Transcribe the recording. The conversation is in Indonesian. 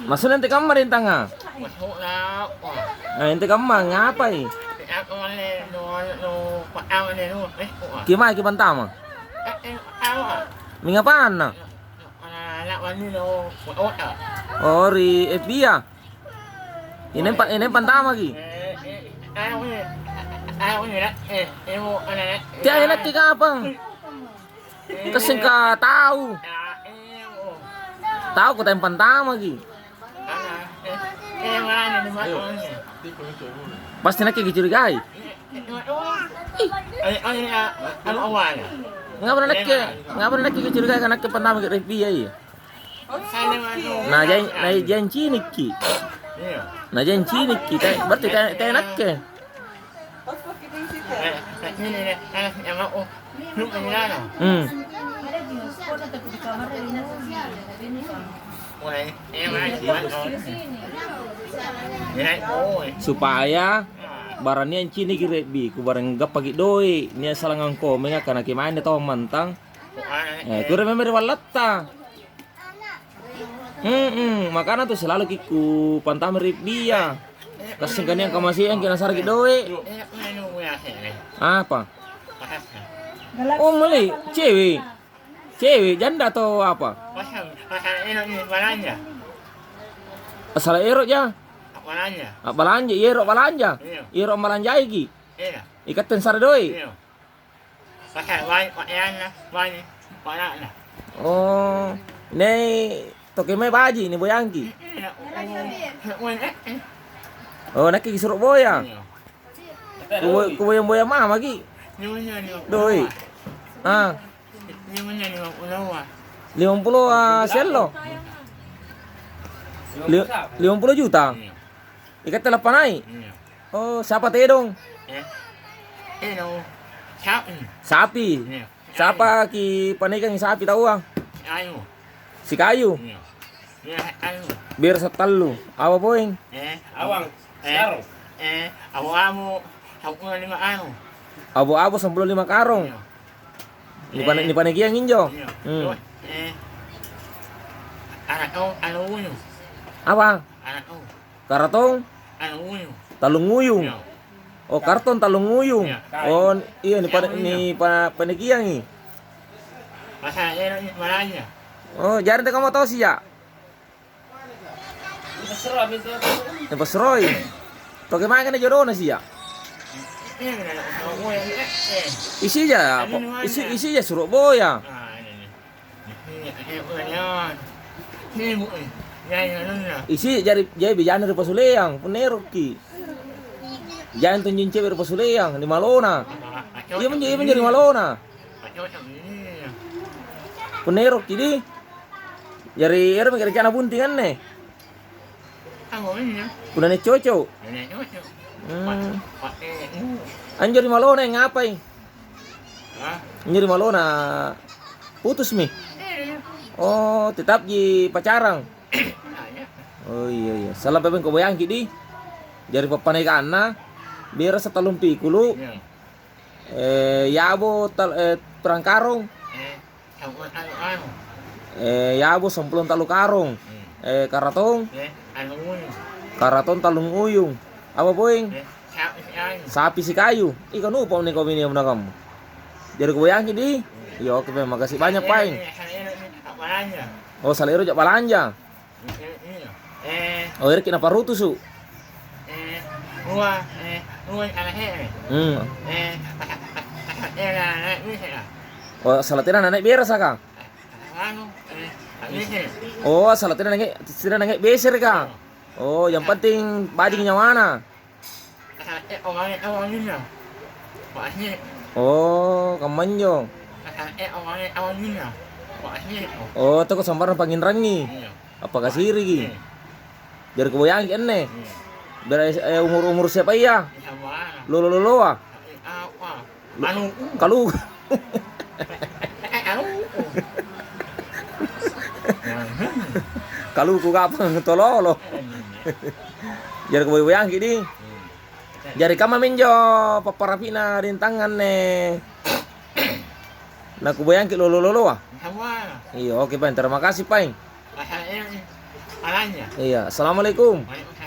Maksudnya nanti kamar rin tanga. Masuk na. Nah, nanti kamar ngapai? Ako ni no paaw ni no. Gimana ki pantama? Mingapaan na? Anak wani no. Oh, ri FBA. Ini pantama ki. Ayaw ni na. Mo ana na. Tiya enak ki kapang. Kasi ka tahu. Tahu ko tayong pantama ki. Mana ni ma. Pasti nakikicurigai. Ano awan? Nga ba na nakikicurigai ka nakipantama ki FBA ya? Nah, jangan cinik ki. Nah, jangan cinik ki. Berarti tayo nakke. Supaya barang niya cini kirebi ku barang gap pagi doi niya salangang ko menga kana kimain to mantang ku remember walatta makana tuh selalu kiku pantam dia kasing kaniang kamasian kina sarki doi apa oh mali cewek janda atau apa asal ero ya balanja ero balanja ero balanja iki ikaten sar doi oh nei toke mai baji ni boyangki oh nakki Surabaya ku boyang mama ki doi 50 selo 50 juta ikat telepon naik oh siapa teh dong sapi siapa ki panikan sapi tahu ah si kayu biar setalu apa poing awang sekarang abu-abu 95 karung ni panegi yang injo apa karton talung nguyung oh karton talung nguyung oh iya ni panegi yang ini oh jangan kamu tahu sih ya ini pasroy bagaimana kan jodoh nasi ya isi aja Surabaya isi jadi bijana di Pasuleang penerok ki jangan tunjun cewek di Pasuleang di Malona iya menjadi Malona penerok jadi dari era rencana buntingan nih udah nih cocok anjir di Malona yang ngapain anjir di Malona putus mi oh tetap di pacarang oh iya salah pepeng ko bayang kidi dari papanikan na biar setalung pikulu yabo perang karong yabo 10 talu karong karaton talung uyung apa poing sapi si kayu ikan upam nih kau ini yang kamu jadi ko bayang kidi yo oke makasih banyak paing oh salero jak balanja oh ini kenapa rutu su oh salatina naik biasa kang oh salatina naik beser kang oh yang penting badingnya mana oh kamanyo oh itu kesambaran pangin rangi apa kasiri ki biar kebayang ene biar umur siapa iya lo kalau kalau ku kapang tololo biar kebayang gini jari kama menjo paparapina rintangan nih nah ku bayang lo ah iya oke pain terima kasih pain salahnya. Iya, assalamualaikum. Waalaikumsalam.